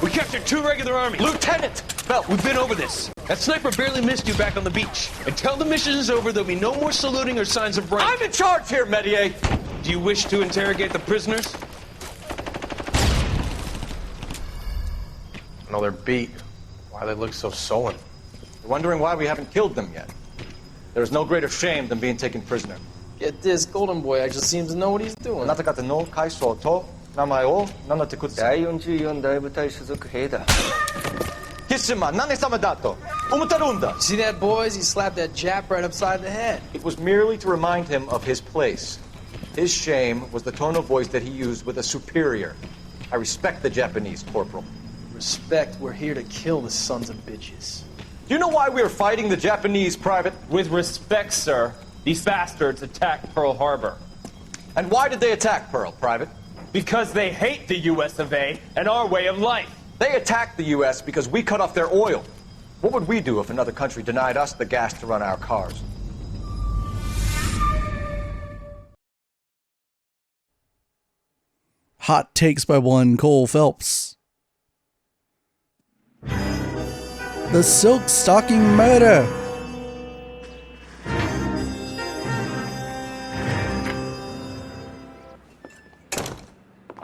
We captured 2 regular army. Lieutenant! Phelps, we've been over this. That sniper barely missed you back on the beach. Until the mission is over, there'll be no more saluting or signs of rank. I'm in charge here, Medier! Do you wish to interrogate the prisoners? No, they're beat. Why they look so sullen? You're wondering why we haven't killed them yet. There's no greater shame than being taken prisoner. Get this, Golden Boy actually seems to know what he's doing. あなた方の階層と名前を名乗ってください。第44大部隊所属兵だ。キスマ何様だと思ってるんだ。 See that, boys? He slapped that Jap right upside the head. It was merely to remind him of his place. His shame was the tone of voice that he used with a superior. I respect the Japanese, Corporal. Respect, we're here to kill the sons of bitches. Do you know why we are fighting the Japanese, Private? With respect, sir, these bastards attacked Pearl Harbor. And why did they attack Pearl, Private? Because they hate the US of A and our way of life. They attacked the U.S. because we cut off their oil. What would we do if another country denied us the gas to run our cars? Hot takes by one Cole Phelps. The Silk Stocking Murder.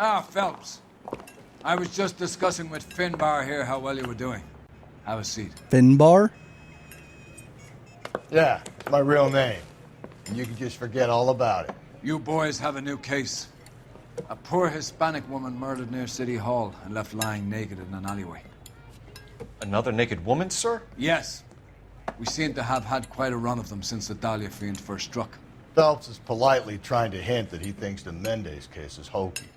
Ah, Phelps. I was just discussing with Finbar here how well you were doing. Have a seat. Finbar? Yeah, my real name. And you can just forget all about it. You boys have a new case. A poor Hispanic woman murdered near City Hall and left lying naked in an alleyway. Another naked woman, sir? Yes. We seem to have had quite a run of them since the Dahlia fiend first struck. Phelps is politely trying to hint that he thinks the Mendez case is hokey.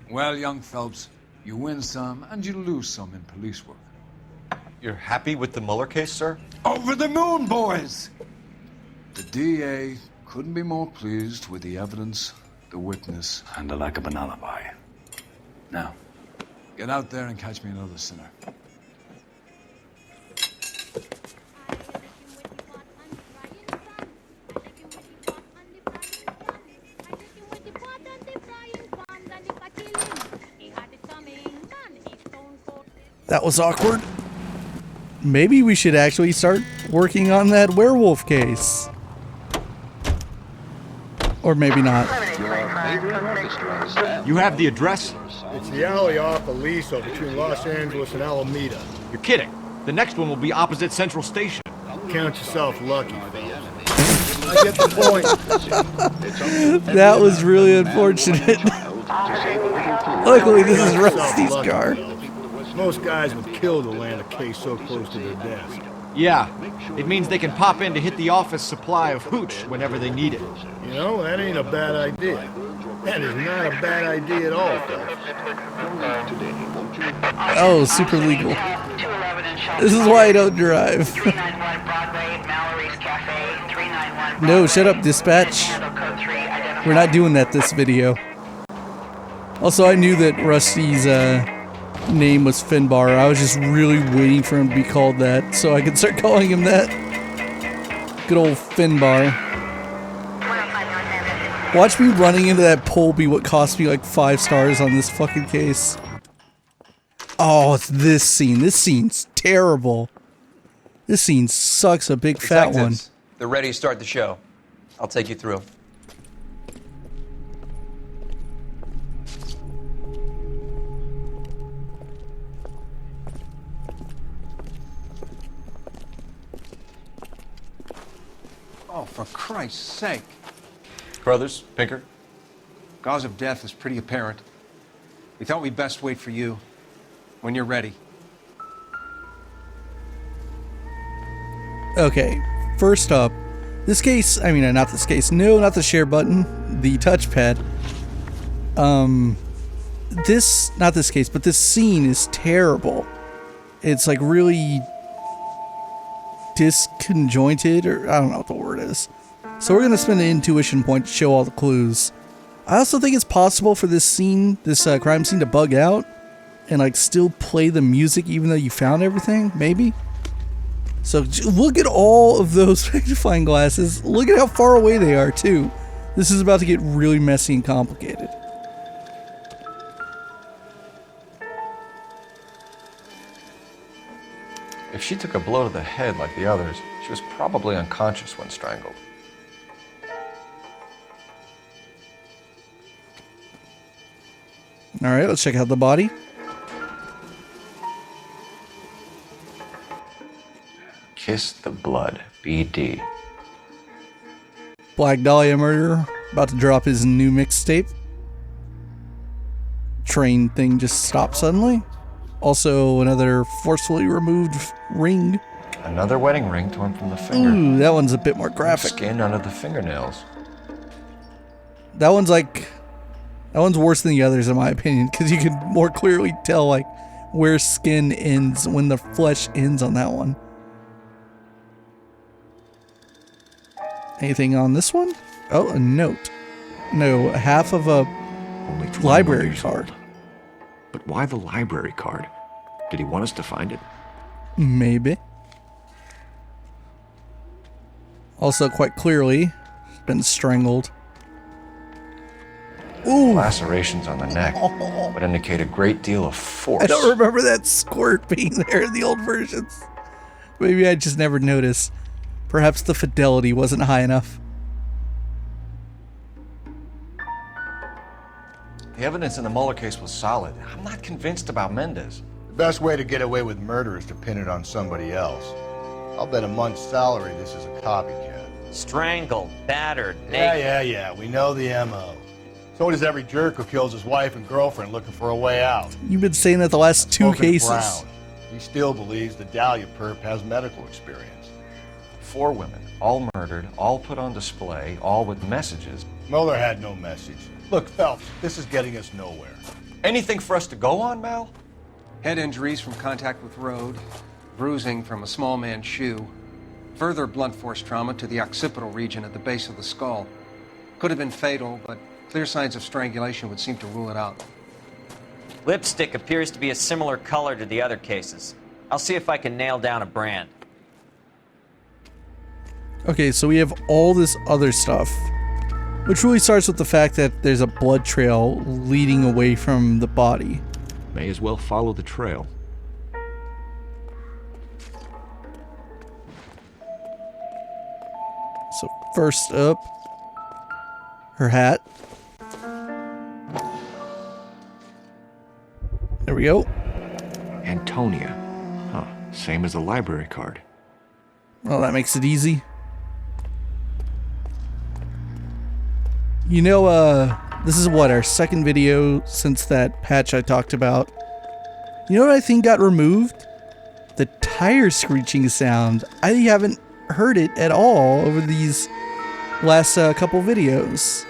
Well, young Phelps, you win some and you lose some in police work. You're happy with the Mueller case, sir? Over the moon, boys! The DA couldn't be more pleased with the evidence, the witness, and the lack of an alibi. Now, get out there and catch me another sinner. That was awkward. Maybe we should actually start working on that werewolf case. Or maybe not. You have the address? It's the alley off Aliso between Los Angeles and Alameda. You're kidding. The next one will be opposite Central Station. Count yourself lucky, Phelps. I get the point. That was really unfortunate. Luckily, this is Rusty's car. Most guys would kill to land a case so close to their desk. Yeah, it means they can pop in to hit the office supply of hooch whenever they need it. You know, that ain't a bad idea. That is not a bad idea at all, Phelps. Oh, super legal. This is why I don't drive. No, shut up, dispatch. We're not doing that this video. Also, I knew that Rusty's name was Finbar. I was just really waiting for him to be called that so I could start calling him that. Good old Finbar. Watch me running into that pole be what cost me like 5 stars on this fucking case. Oh, it's this scene. This scene's terrible. This scene sucks, a big fat one. They're ready to start the show. I'll take you through. Oh, for Christ's sake. Brothers, Pinker? Cause of death is pretty apparent. We thought we'd best wait for you. When you're ready. Okay, first up, this case, I mean, not this case, no, not the share button, the touchpad. Not this case, but this scene is terrible. It's like really disconjointed, or I don't know what the word is. So we're gonna spend an intuition point to show all the clues. I also think it's possible for this scene, this crime scene, to bug out and like still play the music even though you found everything, maybe? So look at all of those magnifying glasses. Look at how far away they are too. This is about to get really messy and complicated. she took a blow to the head like the others, she was probably unconscious when strangled. All right, let's check out the body. Kiss the blood, BD. Black Dahlia murderer about to drop his new mixtape. Train thing just stopped suddenly. Also, another forcefully removed ring. Another wedding ring torn from the finger. Ooh, that one's a bit more graphic. Skin under the fingernails. That one's worse than the others in my opinion, because you can more clearly tell like where skin ends when the flesh ends on that one. Anything on this one? Oh, a note. No, half of a Only 21 library years card. old. But why the library card? Did he want us to find it? Maybe. Also, quite clearly, been strangled. Ooh! Lacerations on the neck would indicate a great deal of force. I don't remember that squirt being there in the old versions. Maybe I just never noticed. Perhaps the fidelity wasn't high enough. The evidence in the Mueller case was solid. I'm not convinced about Mendez. The best way to get away with murder is to pin it on somebody else. I'll bet a month's salary this is a copycat. Strangled, battered, naked. Yeah. We know the M.O. So does every jerk who kills his wife and girlfriend looking for a way out. You've been saying that the last two Spoken to cases. Brown. He still believes the Dahlia perp has medical experience. 4 women, all murdered, all put on display, all with messages. Mueller had no message. Look, Phelps, this is getting us nowhere. Anything for us to go on, Mal? Head injuries from contact with road, bruising from a small man's shoe, further blunt force trauma to the occipital region at the base of the skull. Could have been fatal, but clear signs of strangulation would seem to rule it out. Lipstick appears to be a similar color to the other cases. I'll see if I can nail down a brand. Okay, so we have all this other stuff, which really starts with the fact that there's a blood trail leading away from the body. May as well follow the trail. So first up, her hat. There we go. Antonia. Huh. Same as the library card. Well, that makes it easy. You know, this is what, our second video since that patch I talked about. You know what I think got removed? The tire screeching sound. I haven't heard it at all over these last couple videos.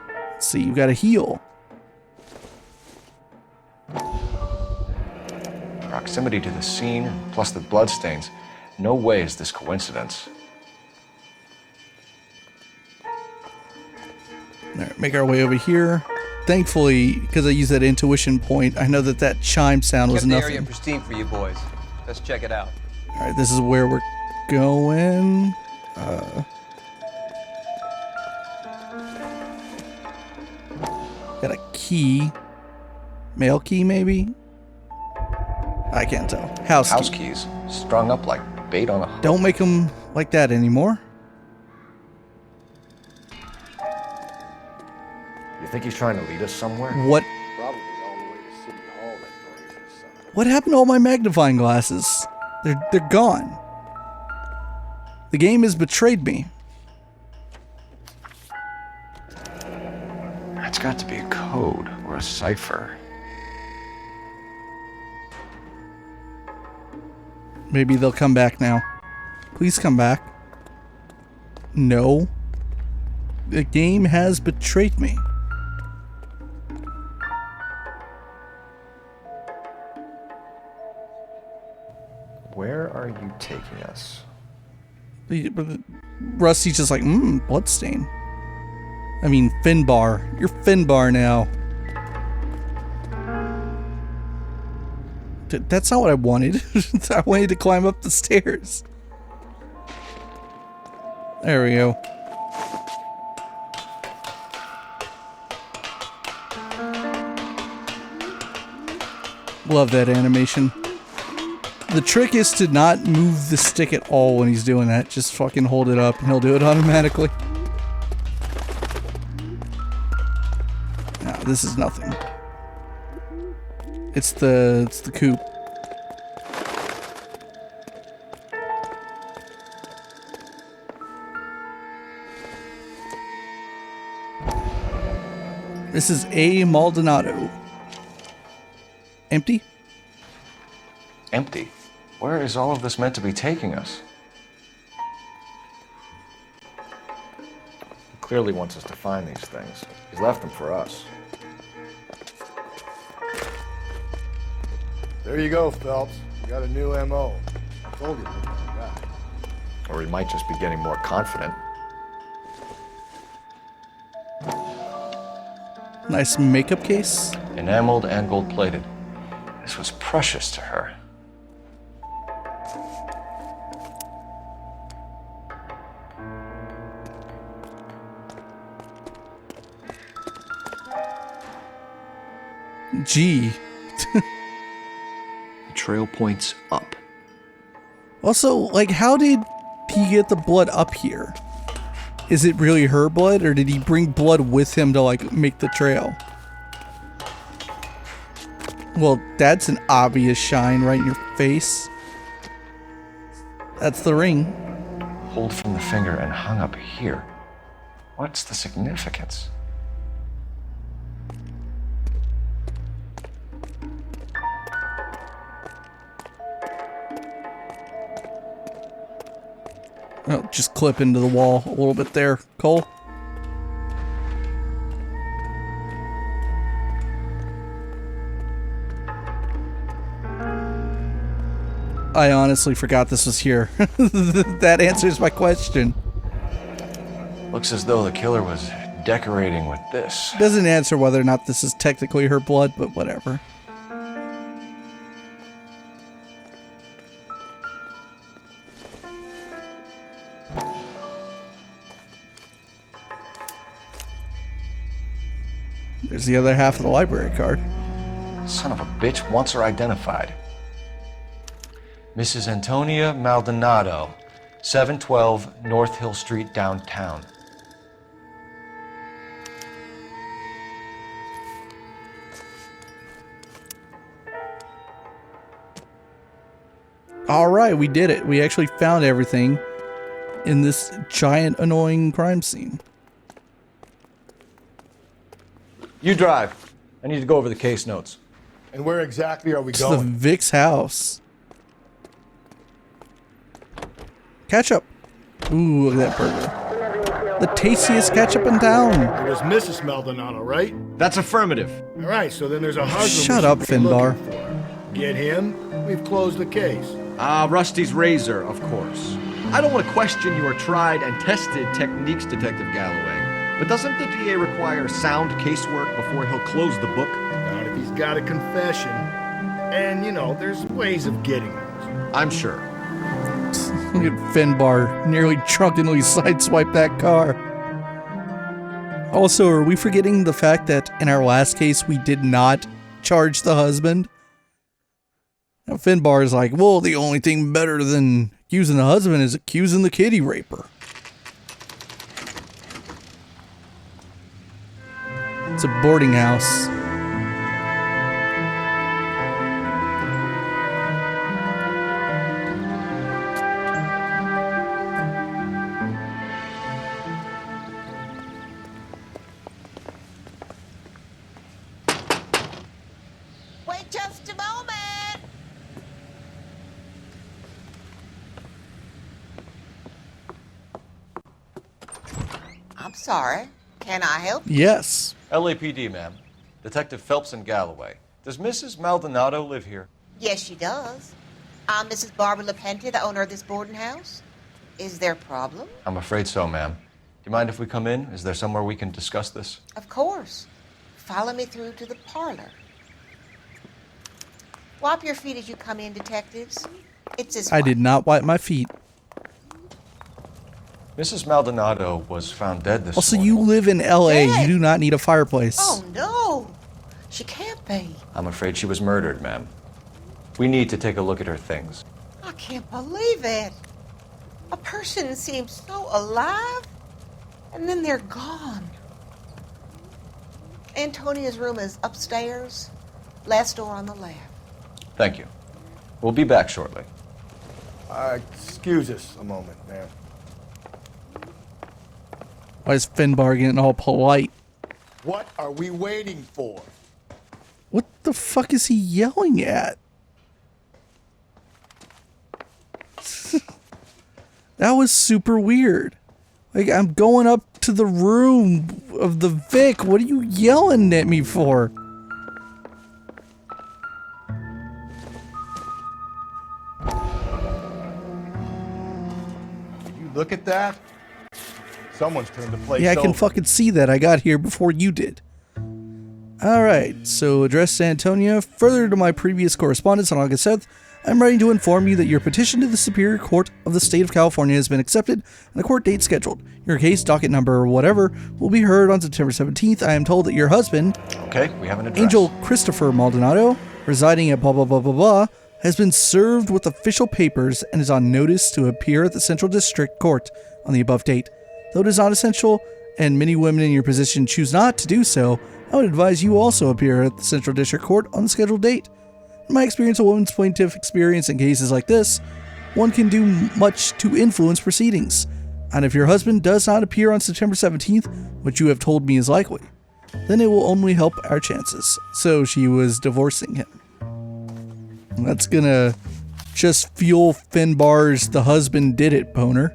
Let's see, you've got a heel. Proximity to the scene, plus the bloodstains. No way is this coincidence. All right, make our way over here. Thankfully, because I used that intuition point, I know that that chime sound was Kept the nothing. area pristine for you boys. Let's check it out. All right, this is where we're going. Got a key. Mail key, maybe? I can't tell. House key. Keys, strung up like bait on a hook. Don't make them like that anymore. You think he's trying to lead us somewhere? What? Probably all the way to City Hall, that brazen son. What happened to all my magnifying glasses? They're gone. The game has betrayed me. That's got to be a code or a cipher. Maybe they'll come back now. Please come back. No. The game has betrayed me. Where are you taking us? Rusty's just like, bloodstain. I mean, Finbar. You're Finbar now. That's not what I wanted. I wanted to climb up the stairs. There we go. Love that animation. The trick is to not move the stick at all when he's doing that. Just fucking hold it up and he'll do it automatically. No, this is nothing. It's the coupe. This is A. Maldonado. Empty? Empty? Where is all of this meant to be taking us? He clearly wants us to find these things. He's left them for us. There you go, Phelps. You got a new MO. I told you what I got. Or he might just be getting more confident. Nice makeup case. Enameled and gold-plated. This was precious to her. Gee. The trail points up. Also, like, how did he get the blood up here? Is it really her blood, or did he bring blood with him to, like, make the trail? Well, that's an obvious shine right in your face. That's the ring. Pulled from the finger and hung up here. What's the significance? Oh, just clip into the wall a little bit there, Cole. I honestly forgot this was here. That answers my question. Looks as though the killer was decorating with this. Doesn't answer whether or not this is technically her blood, but whatever. There's the other half of the library card. Son of a bitch wants her identified. Mrs. Antonia Maldonado, 712 North Hill Street, downtown. Alright, we did it. We actually found everything in this giant annoying crime scene. You drive. I need to go over the case notes. And where exactly are we It's the going? Vic's house. Ketchup. Ooh, look at that burger. The tastiest ketchup in town. It was Mrs. Maldonado, right? That's affirmative. All right, so then there's a husband. Shut up, Finbar. Get him, we've closed the case. Rusty's razor, of course. I don't want to question your tried and tested techniques, Detective Galloway. But doesn't the DA require sound casework before he'll close the book? Not if he's got a confession. And, you know, there's ways of getting those. I'm sure. Look at Finbar nearly drunkenly sideswipe that car. Also, are we forgetting the fact that in our last case we did not charge the husband? Now Finbar is like, well, the only thing better than accusing the husband is accusing the kitty raper. It's a boarding house. Wait just a moment. I'm sorry. Can I help? Yes. LAPD, ma'am. Detective Phelps and Galloway. Does Mrs. Maldonado live here? Yes, she does. I'm Mrs. Barbara LaPente, the owner of this boarding house. Is there a problem? I'm afraid so, ma'am. Do you mind if we come in? Is there somewhere we can discuss this? Of course. Follow me through to the parlor. Wipe your feet as you come in, detectives. It's this I way. did not wipe my feet. Mrs. Maldonado was found dead this Also, morning. you live in LA. Dead? You do not need a fireplace. Oh, no. She can't be. I'm afraid she was murdered, ma'am. We need to take a look at her things. I can't believe it. A person seems so alive, and then they're gone. Antonia's room is upstairs, last door on the left. Thank you. We'll be back shortly. Excuse us a moment, ma'am. Why is Finbar getting all polite? What are we waiting for? What the fuck is he yelling at? That was super weird. Like, I'm going up to the room of the Vic. What are you yelling at me for? You look at that? Someone's turned the place Yeah, I can over. fucking see that. I got here before you did. Alright, so address to Antonia. Further to my previous correspondence on August 7th, I'm writing to inform you that your petition to the Superior Court of the State of California has been accepted and a court date scheduled. Your case, docket number, or whatever, will be heard on September 17th. I am told that your husband, Okay, we have an address. Angel Christopher Maldonado, residing at blah blah blah blah blah, has been served with official papers and is on notice to appear at the Central District Court on the above date. Though it is not essential, and many women in your position choose not to do so, I would advise you also appear at the Central District Court on the scheduled date. In my experience, a woman's plaintiff experience in cases like this, one can do much to influence proceedings. And if your husband does not appear on September 17th, which you have told me is likely, then it will only help our chances. So she was divorcing him. And that's gonna just fuel Finbar's "the husband did it" boner.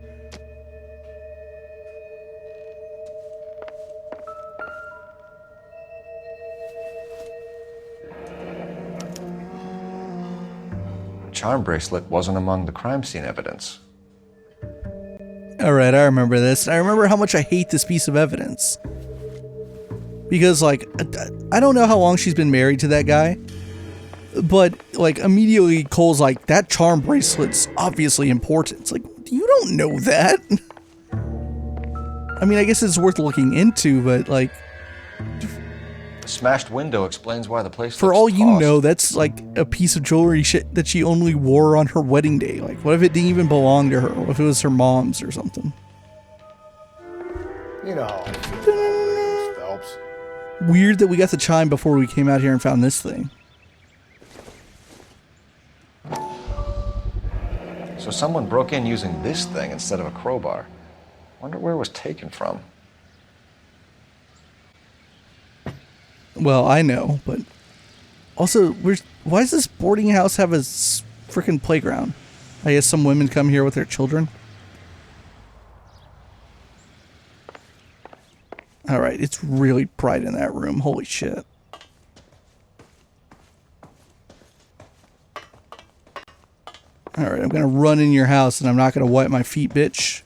Charm bracelet wasn't among the crime scene evidence. Alright, I remember this. I remember how much I hate this piece of evidence. Because, like, I don't know how long she's been married to that guy, but, like, immediately Cole's like, that charm bracelet's obviously important. It's like, you don't know that. I mean, I guess it's worth looking into, but, like, The smashed window explains why the place for looks all you tossed. know, that's like a piece of jewelry that she only wore on her wedding day. Like, what if it didn't even belong to her? What if it was her mom's or something? You know how I feel about Phelps. Weird that we got the chime before we came out here and found this thing. So someone broke in using this thing instead of a crowbar. Wonder where it was taken from. Well, I know, but also, why does this boarding house have a freaking playground? I guess some women come here with their children. Alright, it's really bright in that room. Holy shit. Alright, I'm gonna run in your house and I'm not gonna wipe my feet, bitch.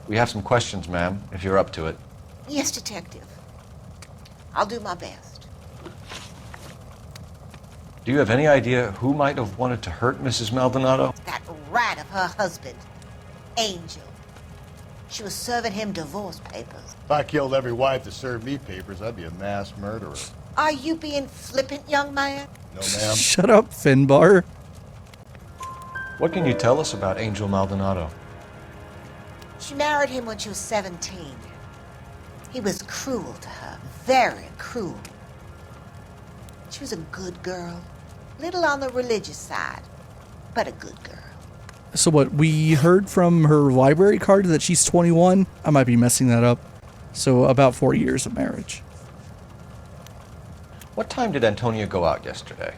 We have some questions, ma'am, if you're up to it. Yes, Detective. I'll do my best. Do you have any idea who might have wanted to hurt Mrs. Maldonado? That rat of her husband, Angel. She was serving him divorce papers. If I killed every wife to serve me papers, I'd be a mass murderer. Are you being flippant, young man? No, ma'am. Shut up, Finbar. What can you tell us about Angel Maldonado? She married him when she was 17. He was cruel to her, very cruel. She was a good girl, little on the religious side, but a good girl. So what, we heard from her library card that she's 21? I might be messing that up. So about 4 years of marriage. What time did Antonia go out yesterday?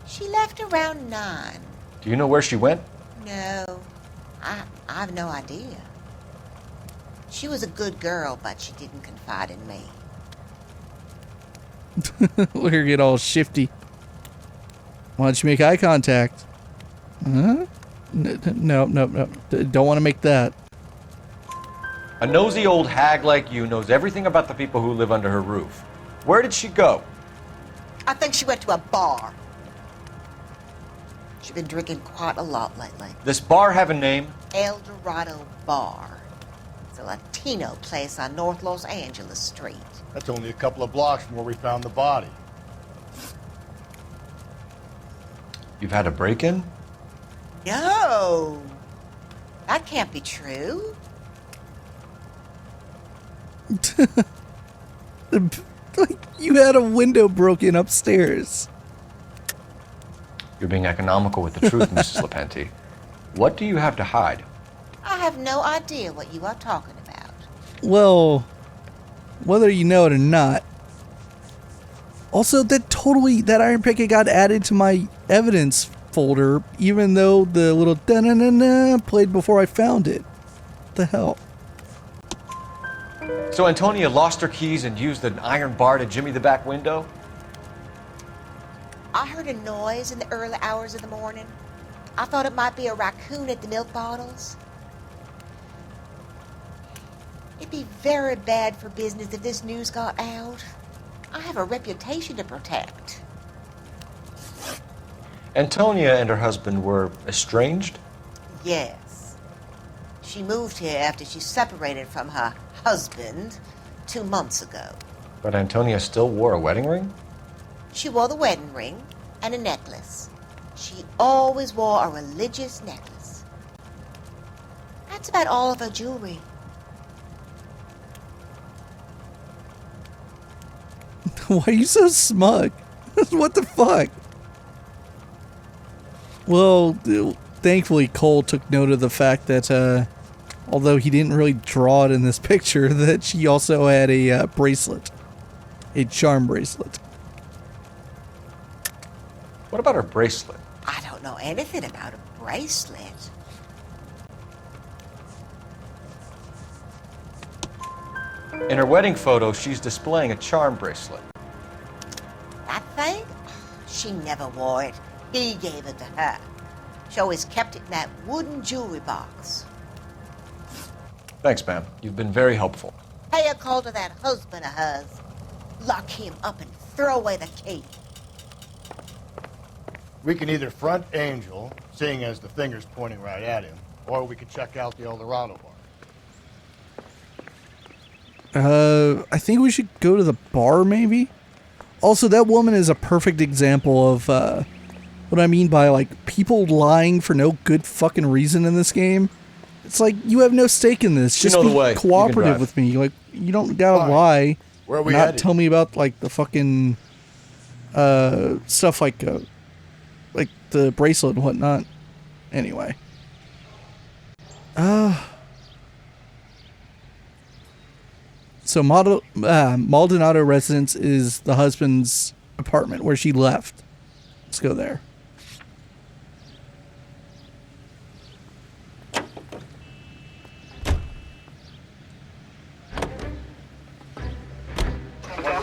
She left around 9. Do you know where she went? No, I have no idea. She was a good girl, but she didn't confide in me. Look at her get all shifty. Why don't you make eye contact? Huh? No. Don't want to make that. A nosy old hag like you knows everything about the people who live under her roof. Where did she go? I think she went to a bar. She's been drinking quite a lot lately. This bar have a name? El Dorado Bar. It's a Latino place on North Los Angeles Street. That's only a couple of blocks from where we found the body. You've had a break-in? No, that can't be true. Like, you had a window broken upstairs. You're being economical with the truth, Mrs. Lepenti. What do you have to hide? I have no idea what you are talking about. Well, whether you know it or not. Also, that iron picket got added to my evidence folder, even though the little da-na-na-na played before I found it. What the hell? So Antonia lost her keys and used an iron bar to jimmy the back window? I heard a noise in the early hours of the morning. I thought it might be a raccoon at the milk bottles. It'd be very bad for business if this news got out. I have a reputation to protect. Antonia and her husband were estranged? Yes. She moved here after she separated from her husband 2 months ago. But Antonia still wore a wedding ring? She wore the wedding ring and a necklace. She always wore a religious necklace. That's about all of her jewelry. Why are you so smug? What the fuck? Well, thankfully Cole took note of the fact that, although he didn't really draw it in this picture, that she also had a bracelet. A charm bracelet. What about her bracelet? I don't know anything about a bracelet. In her wedding photo, she's displaying a charm bracelet. That thing? She never wore it. He gave it to her. She always kept it in that wooden jewelry box. Thanks, ma'am. You've been very helpful. Pay a call to that husband of hers. Lock him up and throw away the key. We can either front Angel, seeing as the finger's pointing right at him, or we could check out the Eldorado bar. I think we should go to the bar, maybe? Also, that woman is a perfect example of, what I mean by, like, people lying for no good fucking reason in this game. It's like, you have no stake in this. Just be cooperative with me. Like, you don't gotta lie. Where are we not headed? tell me about, like, the fucking, stuff like the bracelet and whatnot. Anyway. So Maldonado residence is the husband's apartment where she left. Let's go there.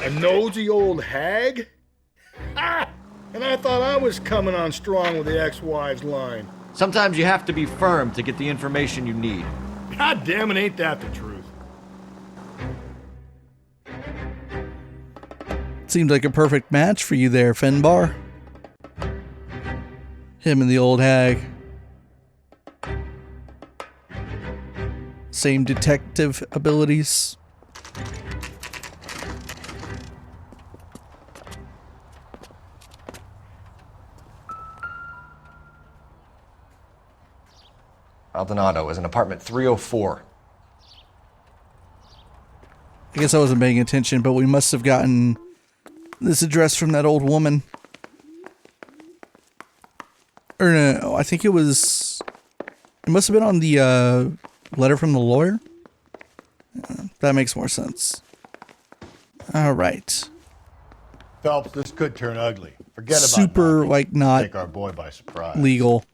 A nosy old hag? Ha! And I thought I was coming on strong with the ex-wives line. Sometimes you have to be firm to get the information you need. God damn it, ain't that the truth? Seemed like a perfect match for you there, Finbar. Him and the old hag. Same detective abilities. Maldonado is in apartment 304. I guess I wasn't paying attention, but we must have gotten this address from that old woman. Or no, I think it must have been on the letter from the lawyer. That makes more sense. All right. Phelps, this could turn ugly. Forget about super, nothing. like, not Take our boy by surprise. legal.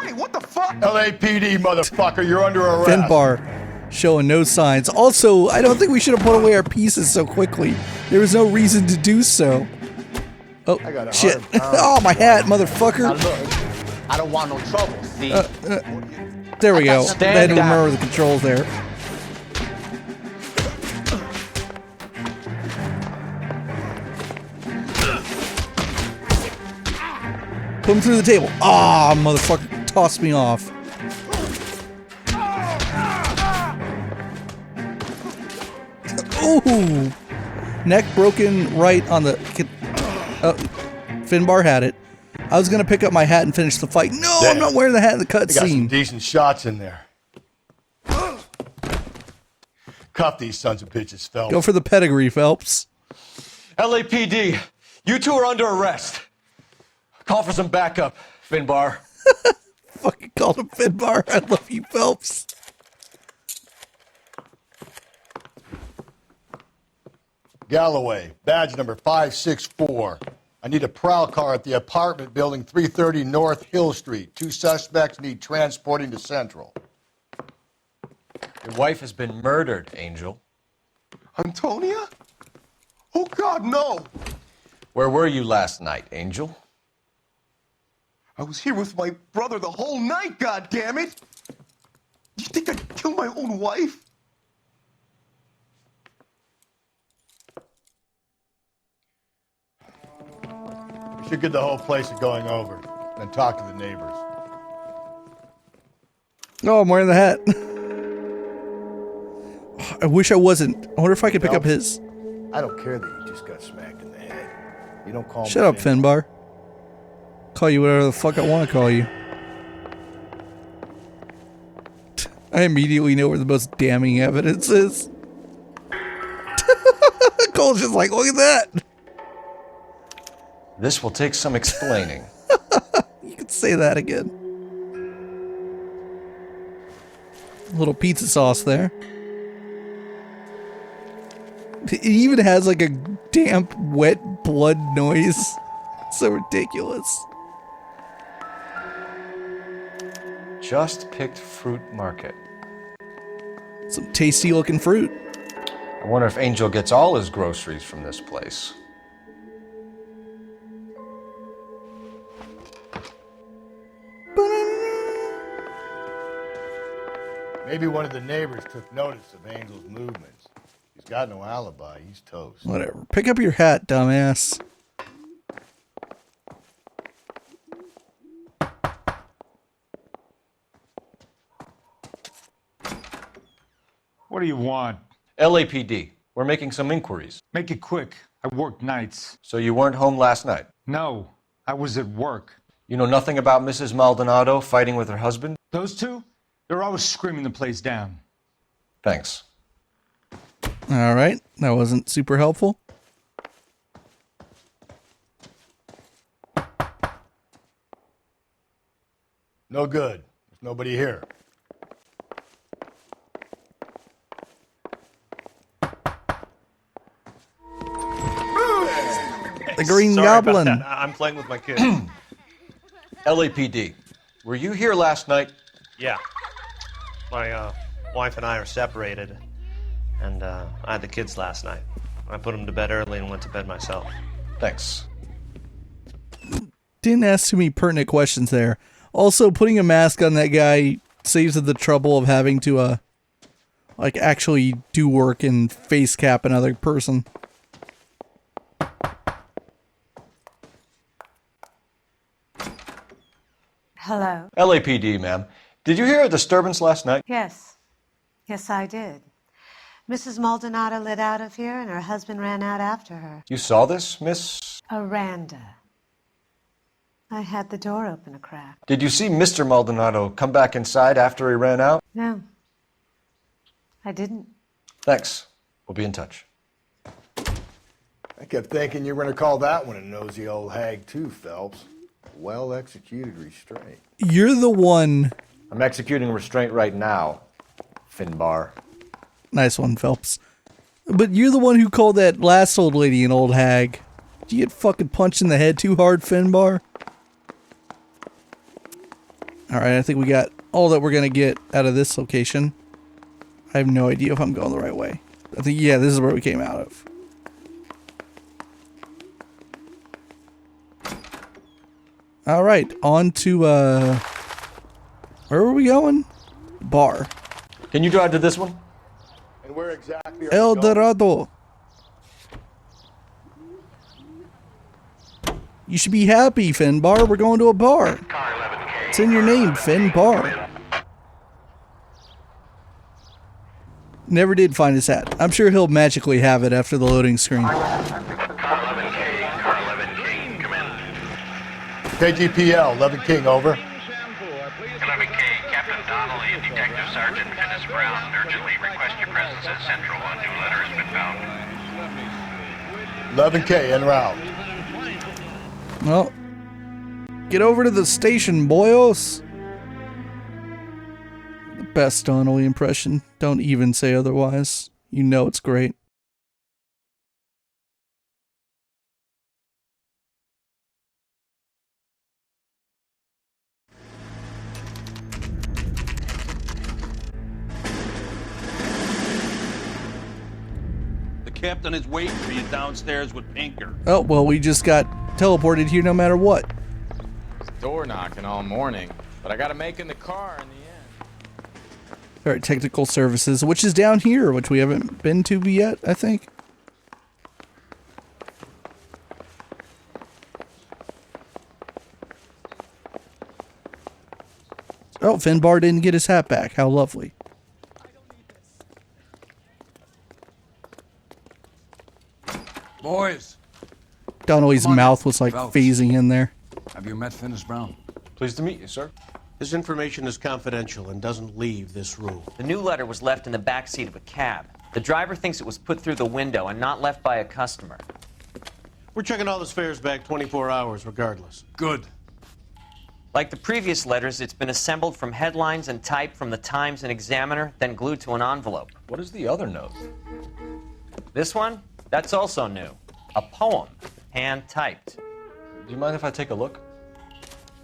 Hey, what the fuck? LAPD, motherfucker, you're under arrest. Finbar showing no signs. Also, I don't think we should have put away our pieces so quickly. There was no reason to do so. Oh, shit. Oh, my hat, motherfucker. Now look, I don't want no trouble, see? There we go. I Stand had to down. remember the controls there. Put him through the table. Ah, motherfucker. Tossed me off. Ooh! Neck broken right on the... Finbar had it. I was gonna pick up my hat and finish the fight. No, I'm not wearing the hat in the They got some cutscene. decent shots in there. Cuff these sons of bitches, Phelps. Go for the pedigree, Phelps. LAPD, you two are under arrest. Call for some backup, Finbar. Fucking called him Finbar. I love you, Phelps. Galloway, badge number 564. I need a prowl car at the apartment building 330 North Hill Street. 2 suspects need transporting to Central. Your wife has been murdered, Angel. Antonia? Oh, God, no! Where were you last night, Angel? I was here with my brother the whole night, goddammit! You think I'd kill my own wife? We should get the whole place going over, then talk to the neighbors. No, I'm wearing the hat. I wish I wasn't. I wonder if I could pick up his. I don't care that you just got smacked in the head. You don't call me. Shut up, Finbar. Call you whatever the fuck I want to call you. I immediately know where the most damning evidence is. Cole's just like, look at that. This will take some explaining. You could say that again. A little pizza sauce there. It even has like a damp, wet blood noise. So ridiculous. Just picked fruit market. Some tasty looking fruit. I wonder if Angel gets all his groceries from this place. Maybe one of the neighbors took notice of Angel's movements. He's got no alibi. He's toast. Whatever. Pick up your hat, dumbass. What do you want? LAPD. We're making some inquiries. Make it quick. I work nights. So you weren't home last night? No, I was at work. You know nothing about Mrs. Maldonado fighting with her husband? Those two? They're always screaming the place down. Thanks. All right. That wasn't super helpful. No good. There's nobody here. The Green Sorry Goblin. about that. I'm playing with my kid. LAPD. Were you here last night? Yeah. My wife and I are separated, and I had the kids last night. I put them to bed early and went to bed myself. Thanks. Didn't ask too many pertinent questions there. Also, putting a mask on that guy saves the trouble of having to, like, actually do work and face cap another person. Hello. LAPD, ma'am. Did you hear a disturbance last night? Yes. Yes, I did. Mrs. Maldonado lit out of here, and her husband ran out after her. You saw this, Miss? Aranda. I had the door open a crack. Did you see Mr. Maldonado come back inside after he ran out? No. I didn't. Thanks. We'll be in touch. I kept thinking you were going to call that one a nosy old hag too, Phelps. Well executed restraint. You're the one. I'm executing restraint right now, Finbar. Nice one, Phelps. But you're the one who called that last old lady an old hag. Did you get fucking punched in the head too hard, Finbar? Alright, I think we got all that we're going to get out of this location. I have no idea if I'm going the right way. I think, yeah, this is where we came out of. Alright, on to, where were we going? Bar. Can you drive to this one? And where exactly are El you going? Dorado. You should be happy, Finbar. We're going to a bar. It's in your name, Finbar. Never did find his hat. I'm sure he'll magically have it after the loading screen. KGPL, 11 King, over. 11K, Captain Donnelly and Detective Sergeant Dennis Brown urgently request your presence at Central. A new letter has been found. 11K, en route. Well, get over to the station, boyos. The best Donnelly impression. Don't even say otherwise. You know it's great. Captain is waiting for you downstairs with Pinker. Oh, well, we just got teleported here no matter what. Door knocking all morning, but I gotta make in the car in the end. Alright, technical services, which is down here, which we haven't been to yet, I think. Oh, Finbar didn't get his hat back. How lovely. Boys. Donnelly's mouth was like phasing in there. Have you met Finis Brown? Pleased to meet you, sir. This information is confidential and doesn't leave this room. The new letter was left in the back seat of a cab. The driver thinks it was put through the window and not left by a customer. We're checking all this fares back 24 hours regardless. Good. Like the previous letters, it's been assembled from headlines and typed from the Times and Examiner, then glued to an envelope. What is the other note? This one? That's also new. A poem, hand-typed. Do you mind if I take a look?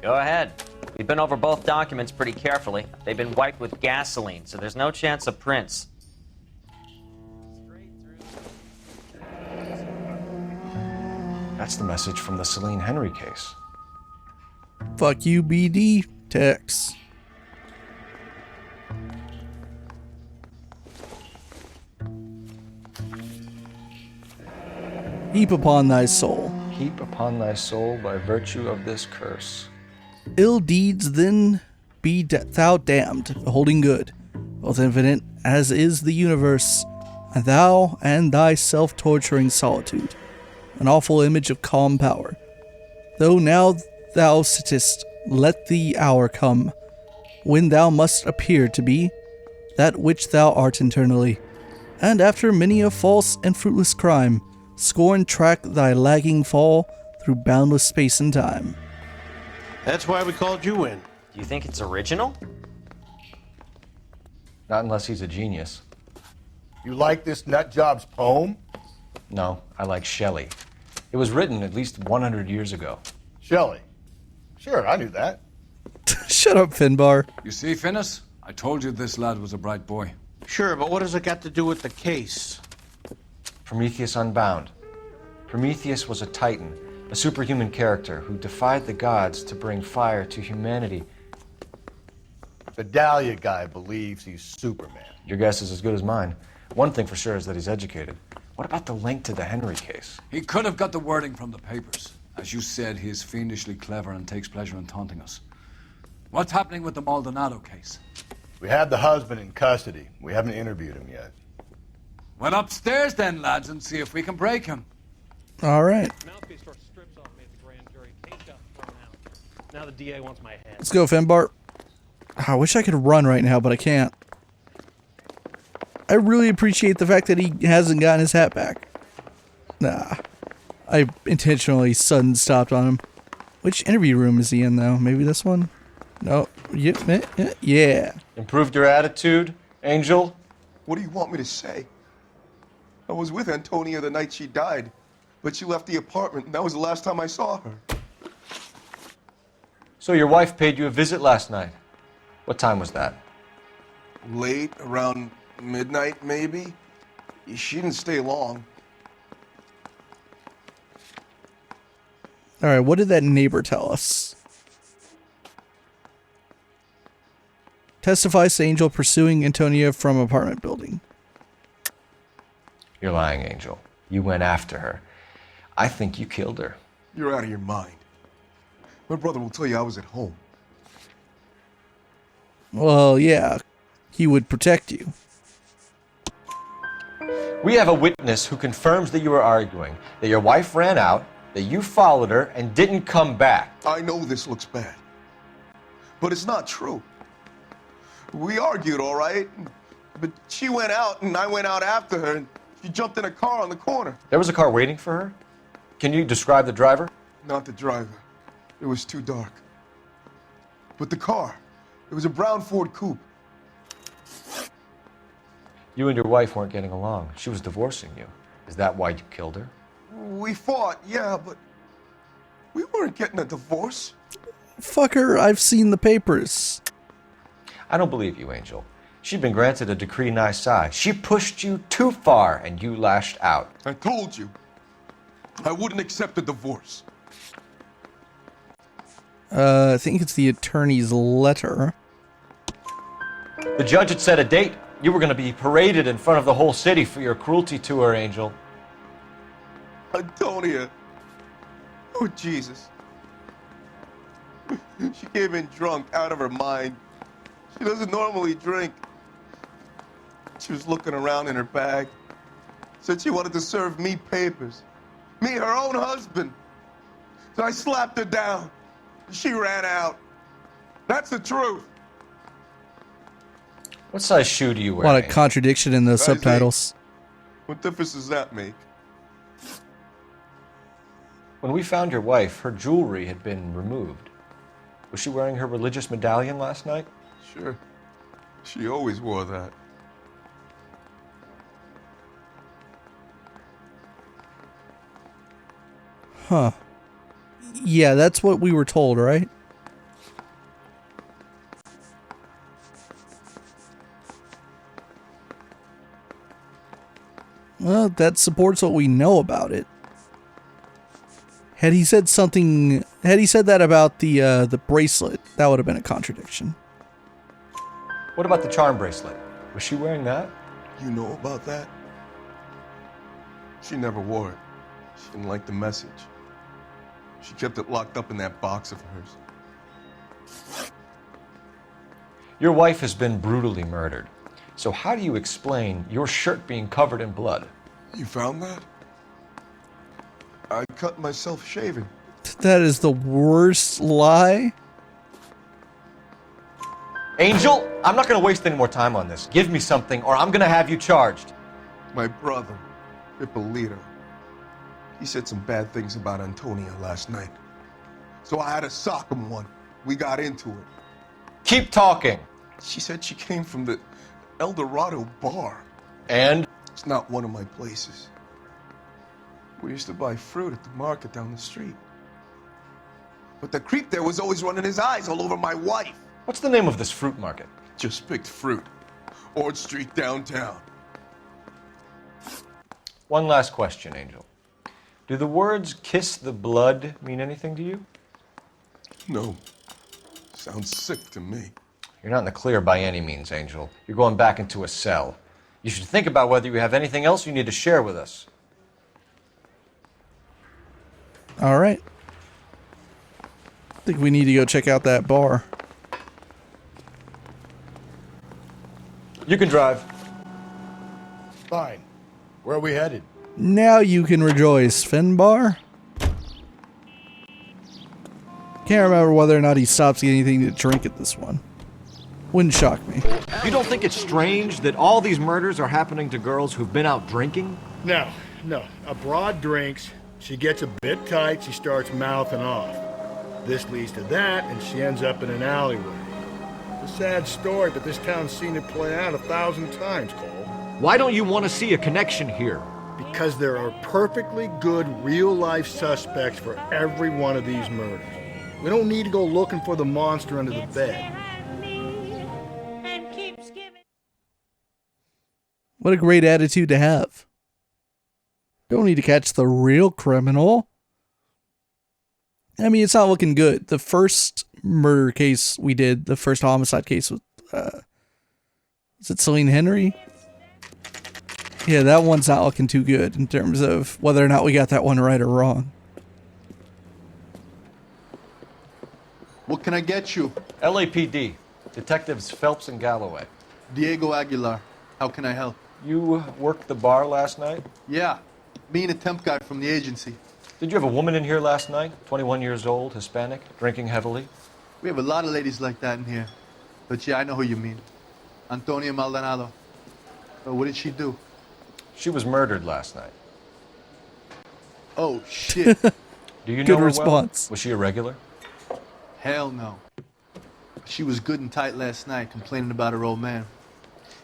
Go ahead. We've been over both documents pretty carefully. They've been wiped with gasoline, so there's no chance of prints. That's the message from the Celine Henry case. Fuck you, BD. Tex. Heap upon thy soul. Heap upon thy soul by virtue of this curse. Ill deeds then be thou damned, beholding good, both infinite as is the universe, and thou and thy self-torturing solitude, an awful image of calm power. Though now thou sittest, let the hour come, when thou must appear to be that which thou art internally, and after many a false and fruitless crime, scorn track thy lagging fall through boundless space and time. That's why we called you in. Do you think it's original? Not unless he's a genius. You like this nutjob's poem? No, I like Shelley. It was written at least 100 years ago. Shelley? Sure, I knew that. Shut up, Finbar. You see, Finis? I told you this lad was a bright boy. Sure, but what has it got to do with the case? Prometheus Unbound. Prometheus was a titan, a superhuman character who defied the gods to bring fire to humanity. The Dahlia guy believes he's Superman. Your guess is as good as mine. One thing for sure is that he's educated. What about the link to the Henry case? He could have got the wording from the papers. As you said, he is fiendishly clever and takes pleasure in taunting us. What's happening with the Maldonado case? We have the husband in custody. We haven't interviewed him yet. Well, upstairs then, lads, and see if we can break him. All right. Mouthpiece sort of strips off me at the grand jury. Case got thrown out. Now the DA wants my head. Let's go, Finbar. I wish I could run right now, but I can't. I really appreciate the fact that he hasn't gotten his hat back. Nah. I intentionally sudden stopped on him. Which interview room is he in, though? Maybe this one? No. Yeah. Improved your attitude, Angel? What do you want me to say? I was with Antonia the night she died, but she left the apartment, and that was the last time I saw her. So your wife paid you a visit last night. What time was that? Late, around midnight, maybe. She didn't stay long. All right, what did that neighbor tell us? Testifies to Angel pursuing Antonia from apartment building. You're lying, Angel. You went after her. I think you killed her. You're out of your mind. My brother will tell you I was at home. Well, yeah. He would protect you. We have a witness who confirms that you were arguing, that your wife ran out, that you followed her and didn't come back. I know this looks bad, but it's not true. We argued, all right, but she went out and I went out after her and she jumped in a car on the corner. There was a car waiting for her? Can you describe the driver? Not the driver. It was too dark. But the car, it was a brown Ford coupe. You and your wife weren't getting along. She was divorcing you. Is that why you killed her? We fought, yeah, but we weren't getting a divorce. Fucker, I've seen the papers. I don't believe you, Angel. She'd been granted a decree nisi. She pushed you too far and you lashed out. I told you, I wouldn't accept a divorce. I think it's the attorney's letter. The judge had set a date. You were going to be paraded in front of the whole city for your cruelty to her, Angel. Antonia. Oh, Jesus. She came in drunk, out of her mind. She doesn't normally drink. She was looking around in her bag. Said she wanted to serve me papers. Me, her own husband. So I slapped her down. She ran out. That's the truth. What size shoe do you wear? A lot of contradiction in the Size subtitles. 8. What difference does that make? When we found your wife, her jewelry had been removed. Was she wearing her religious medallion last night? Sure. She always wore that. Huh. Yeah, that's what we were told, right? Well, that supports what we know about it. Had he said something, had he said that about the bracelet, that would have been a contradiction. What about the charm bracelet? Was she wearing that? You know about that? She never wore it. She didn't like the message. She kept it locked up in that box of hers. Your wife has been brutally murdered. So how do you explain your shirt being covered in blood? You found that? I cut myself shaving. That is the worst lie. Angel, I'm not going to waste any more time on this. Give me something or I'm going to have you charged. My brother, Ippolito, he said some bad things about Antonia last night. So I had to sock him one. We got into it. Keep talking. She said she came from the El Dorado bar. And? It's not one of my places. We used to buy fruit at the market down the street. But the creep there was always running his eyes all over my wife. What's the name of this fruit market? Just picked fruit. Ord Street downtown. One last question, Angel. Do the words kiss the blood mean anything to you? No. Sounds sick to me. You're not in the clear by any means, Angel. You're going back into a cell. You should think about whether you have anything else you need to share with us. All right. I think we need to go check out that bar. You can drive. Fine. Where are we headed? Now you can rejoice, Finbar. Can't remember whether or not he stops getting anything to drink at this one. Wouldn't shock me. You don't think it's strange that all these murders are happening to girls who've been out drinking? No. A broad drinks, she gets a bit tight, she starts mouthing off. This leads to that, and she ends up in an alleyway. It's a sad story, but this town's seen it play out 1,000 times, Cole. Why don't you want to see a connection here? Because there are perfectly good real-life suspects for every one of these murders. We don't need to go looking for the monster under the bed. What a great attitude to have. Don't need to catch the real criminal. I mean, it's not looking good. The first murder case we did, the first homicide case with, is it Celine Henry? Yeah, that one's not looking too good in terms of whether or not we got that one right or wrong. What can I get you? LAPD. Detectives Phelps and Galloway. Diego Aguilar. How can I help? You worked the bar last night? Yeah, me and a temp guy from the agency. Did you have a woman in here last night? 21 years old, Hispanic, drinking heavily? We have a lot of ladies like that in here. But yeah, I know who you mean. Antonia Maldonado. What did she do? She was murdered last night. Oh, shit. Do you know Good her response. well? Was she a regular? Hell no. She was good and tight last night, complaining about her old man.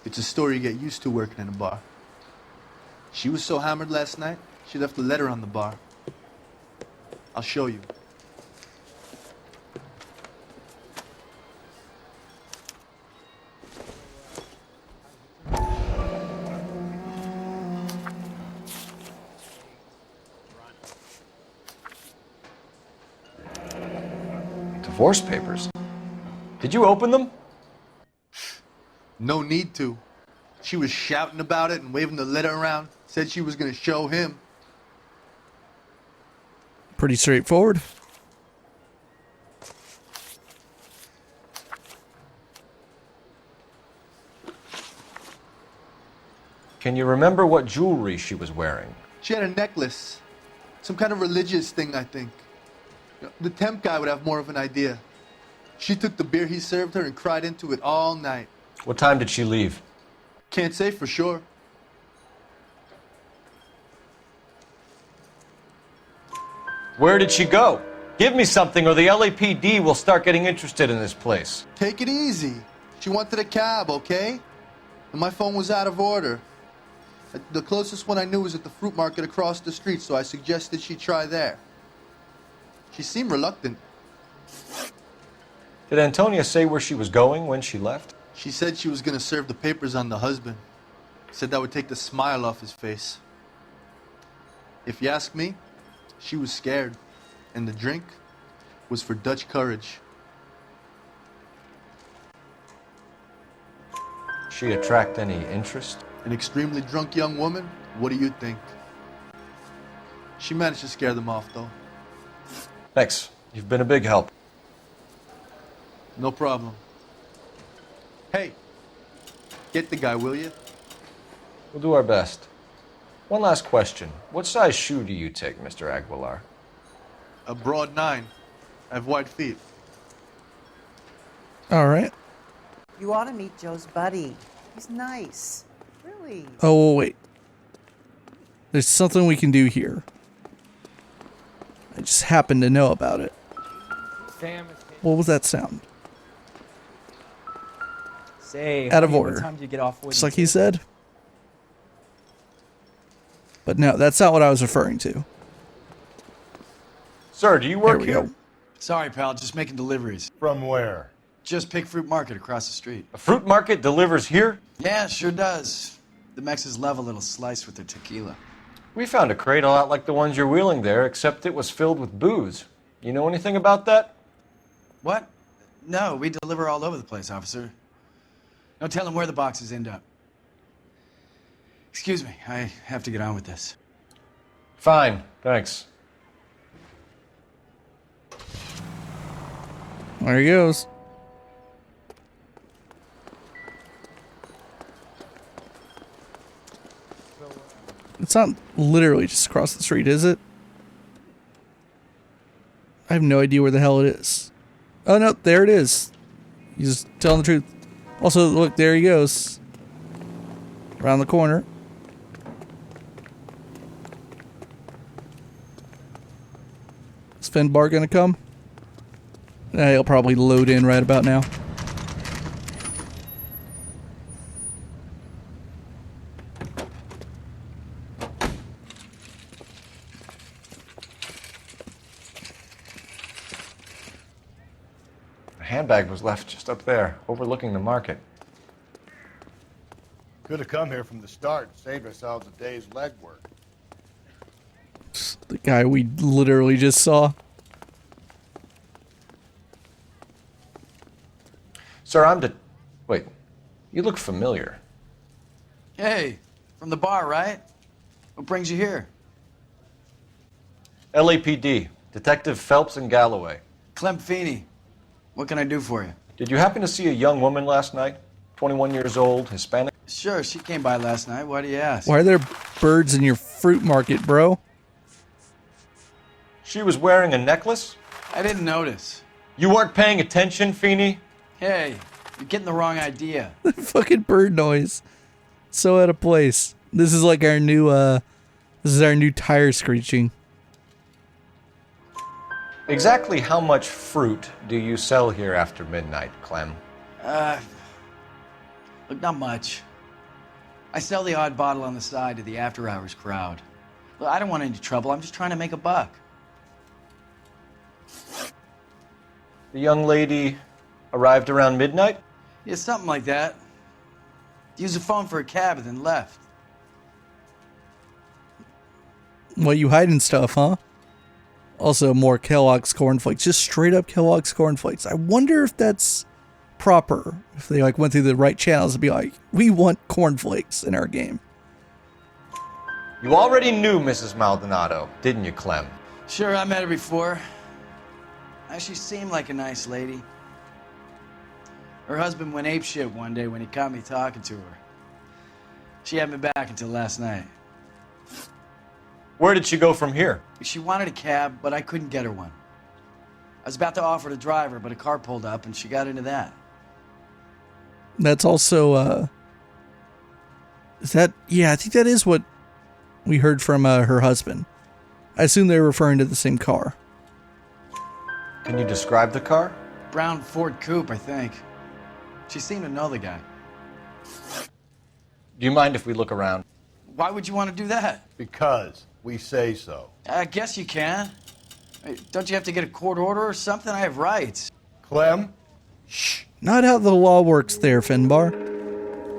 It's a story you get used to working in a bar. She was so hammered last night, she left a letter on the bar. I'll show you. Divorce papers? Did you open them? No need to. She was shouting about it and waving the letter around. Said she was going to show him. Pretty straightforward. Can you remember what jewelry she was wearing? She had a necklace. Some kind of religious thing, I think. The temp guy would have more of an idea. She took the beer he served her and cried into it all night. What time did she leave? Can't say for sure. Where did she go? Give me something or the LAPD will start getting interested in this place. Take it easy. She wanted a cab, okay? And my phone was out of order. The closest one I knew was at the fruit market across the street, so I suggested she try there. She seemed reluctant. Did Antonia say where she was going when she left? She said she was going to serve the papers on the husband. Said that would take the smile off his face. If you ask me, she was scared. And the drink was for Dutch courage. She attract any interest? An extremely drunk young woman? What do you think? She managed to scare them off, though. Thanks. You've been a big help. No problem. Hey, get the guy, will you? We'll do our best. One last question. What size shoe do you take, Mr. Aguilar? A broad 9. I have wide feet. All right. You ought to meet Joe's buddy. He's nice. Really. Oh, wait. There's something we can do here. I just happen to know about it. What was that sound? Say, out of honey, order. What time do you get off? Just like he said. But no, that's not what I was referring to. Sir, do you work There we here? go. Sorry, pal, just making deliveries. From where? Just Pick Fruit Market across the street. A fruit market delivers here? Yeah, sure does. The Mexes love a little slice with their tequila. We found a crate a lot like the ones you're wheeling there, except it was filled with booze. You know anything about that? What? No, we deliver all over the place, officer. No telling where the boxes end up. Excuse me, I have to get on with this. Fine, thanks. There he goes. It's not literally just across the street, is it? I have no idea where the hell it is. Oh no, there it is. He's telling the truth. Also, look, there he goes. Around the corner. Is Finbar gonna come? He'll probably load in right about now. The handbag was left just up there, overlooking the market. Could have come here from the start and saved ourselves a day's legwork. The guy we literally just saw. Sir, Wait, you look familiar. Hey, from the bar, right? What brings you here? LAPD, Detective Phelps and Galloway. Clem Feeney. What can I do for you? Did you happen to see a young woman last night? 21 years old, Hispanic? Sure, she came by last night. Why do you ask? Why are there birds in your fruit market, bro? She was wearing a necklace? I didn't notice. You weren't paying attention, Feeney? Hey, you're getting the wrong idea. The fucking bird noise. So out of place. This is like our new, this is our new tire screeching. Exactly how much fruit do you sell here after midnight, Clem? Look, not much. I sell the odd bottle on the side to the after-hours crowd. Look, I don't want any trouble. I'm just trying to make a buck. The young lady arrived around midnight? Yeah, something like that. Used the phone for a cab and then left. Well, you hiding stuff, huh? Also, more Kellogg's cornflakes. Just straight up Kellogg's cornflakes. I wonder if that's proper. If they like went through the right channels to be like, we want cornflakes in our game. You already knew Mrs. Maldonado, didn't you, Clem? Sure, I met her before. She seemed like a nice lady. Her husband went apeshit one day when he caught me talking to her. She had me back until last night. Where did she go from here? She wanted a cab, but I couldn't get her one. I was about to offer to drive her, but a car pulled up and she got into that. That's also, is that, yeah, I think that is what we heard from her husband. I assume they're referring to the same car. Can you describe the car? Brown Ford Coupe, I think. She seemed to know the guy. Do you mind if we look around? Why would you want to do that? Because we say so. I guess you can. Hey, don't you have to get a court order or something? I have rights. Clem? Shh. Not how the law works there, Finbar.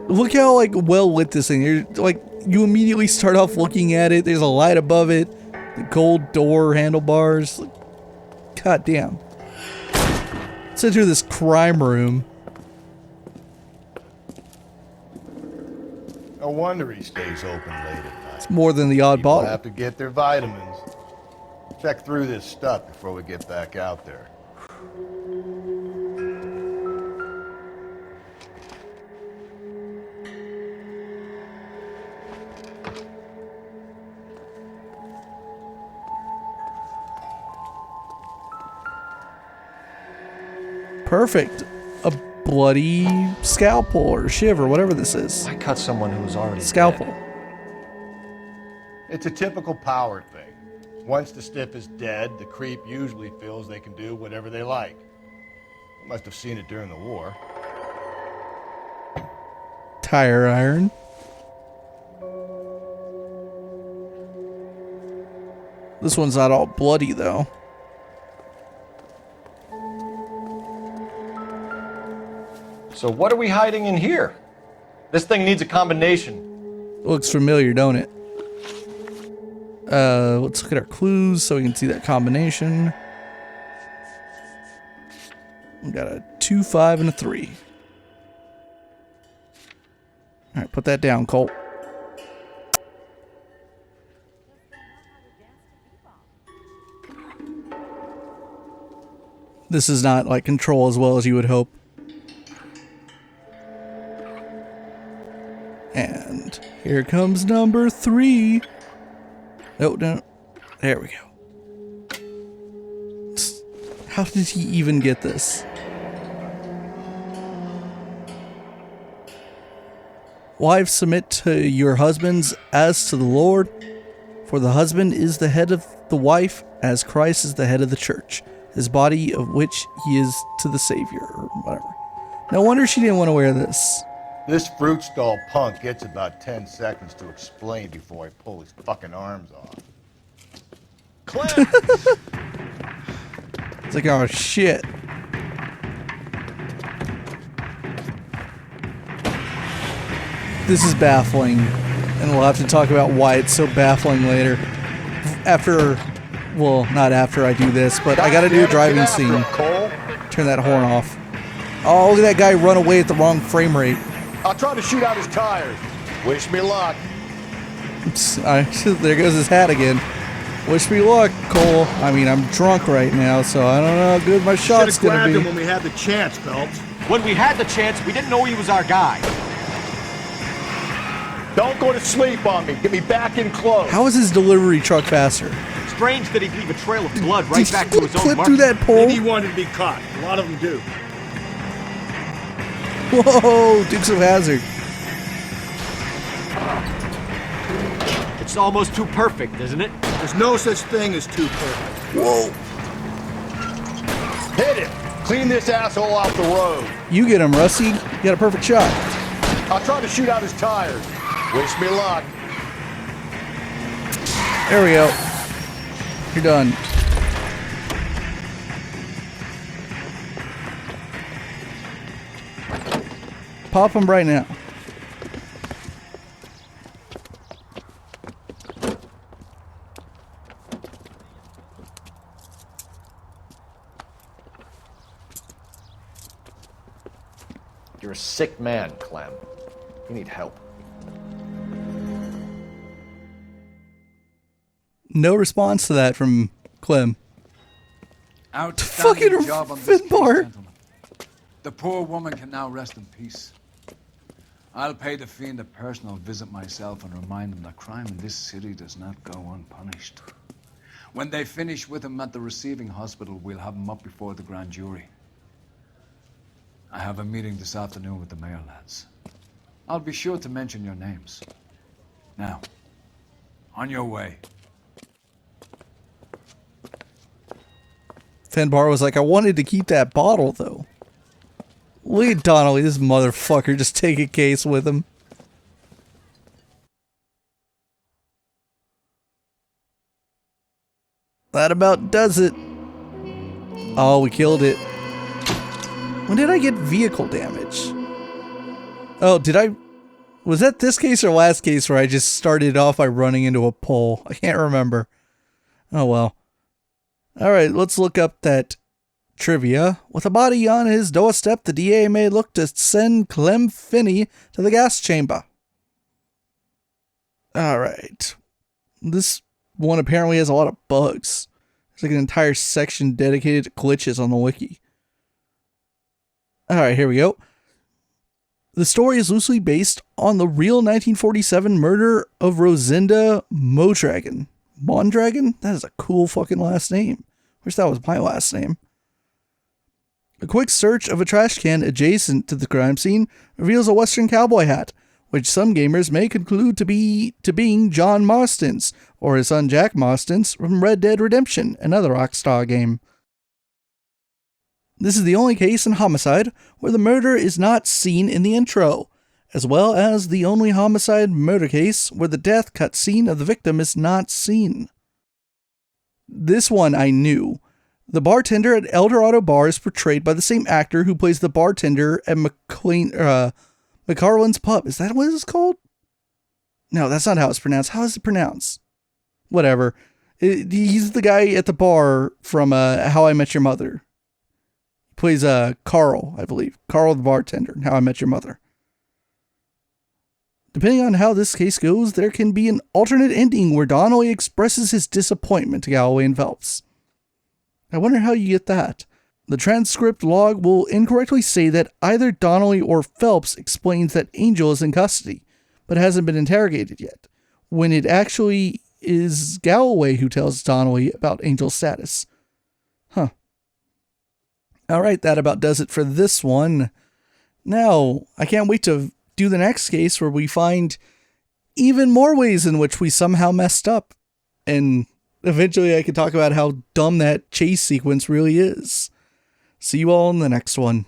Look how, like, well lit this thing. You're, like, you immediately start off looking at it. There's a light above it. The gold door handlebars. God damn. Let's enter this crime room. No wonder he stays open late at night. It's more than the odd People bottle. have to get their vitamins. Check through this stuff before we get back out there. Perfect. A bloody scalpel or shiv or whatever this is. I cut someone who was already Scalpel. dead. It's a typical power thing. Once the stiff is dead, the creep usually feels they can do whatever they like. You must have seen it during the war. Tire iron. This one's not all bloody though. So what are we hiding in here? This thing needs a combination. Looks familiar, don't it? Let's look at our clues so we can see that combination. We got a 2, 5, and a 3. Alright, put that down, Colt. This is not like control as well as you would hope. And here comes number 3. No, no. There we go. How did he even get this? Wives, submit to your husbands as to the Lord, for the husband is the head of the wife, as Christ is the head of the church, his body of which he is to the Savior, or whatever. No wonder she didn't want to wear this. This fruit stall punk gets about 10 seconds to explain before I pull his fucking arms off. Clem! It's like, oh shit. This is baffling, and we'll have to talk about why it's so baffling later. After, well, not after I do this, but I gotta do a driving scene. Turn that horn off. Oh, look at that guy run away at the wrong frame rate. I'll try to shoot out his tires. Wish me luck. There goes his hat again. Wish me luck, Cole. I mean, I'm drunk right now, so I don't know how good my shot's Should've gonna grabbed be. him when we had the chance, Phelps. When we had the chance, we didn't know he was our guy. Don't go to sleep on me. Get me back in close. How is his delivery truck faster? Strange that he'd leave a trail of blood right back to his own Clip mark. through that pole. Maybe he wanted to be caught. A lot of them do. Whoa, Dukes of Hazzard. It's almost too perfect, isn't it? There's no such thing as too perfect. Whoa. Hit it. Clean this asshole off the road. You get him, Rusty. You got a perfect shot. I'll try to shoot out his tires. Wish me luck. There we go. You're done. Pop him right now. You're a sick man, Clem. You need help. No response to that from Clem. Outstanding Fucking job on this case, Finbar. gentlemen. The poor woman can now rest in peace. I'll pay the fiend a personal visit myself and remind him that crime in this city does not go unpunished. When they finish with him at the receiving hospital, we'll have him up before the grand jury. I have a meeting this afternoon with the mayor lads. I'll be sure to mention your names. Now, on your way. Finbar was like, I wanted to keep that bottle, though. Look at Donnelly, this motherfucker, just take a case with him. That about does it. Oh, we killed it. When did I get vehicle damage? Oh, did I... Was that this case or last case where I just started off by running into a pole? I can't remember. Oh, well. Alright, let's look up that trivia. With a body on his doorstep, the DA may look to send Clem Finney to the gas chamber. Alright. This one apparently has a lot of bugs. There's like an entire section dedicated to glitches on the wiki. Alright, here we go. The story is loosely based on the real 1947 murder of Rosinda Mondragon. Mondragon? That is a cool fucking last name. Wish that was my last name. A quick search of a trash can adjacent to the crime scene reveals a Western cowboy hat, which some gamers may conclude to being John Marston's, or his son Jack Marston's, from Red Dead Redemption, another Rockstar game. This is the only case in Homicide where the murder is not seen in the intro, as well as the only homicide murder case where the death cutscene of the victim is not seen. This one I knew. The bartender at Eldorado Bar is portrayed by the same actor who plays the bartender at McCarlin's Pub. Is that what it's called? No, that's not how it's pronounced. How is it pronounced? Whatever. He's the guy at the bar from How I Met Your Mother. He plays Carl, I believe. Carl the bartender in How I Met Your Mother. Depending on how this case goes, there can be an alternate ending where Donnelly expresses his disappointment to Galloway and Phelps. I wonder how you get that. The transcript log will incorrectly say that either Donnelly or Phelps explains that Angel is in custody, but hasn't been interrogated yet, when it actually is Galloway who tells Donnelly about Angel's status. Huh. Alright, that about does it for this one. Now, I can't wait to do the next case where we find even more ways in which we somehow messed up. And eventually I can talk about how dumb that chase sequence really is. See you all in the next one.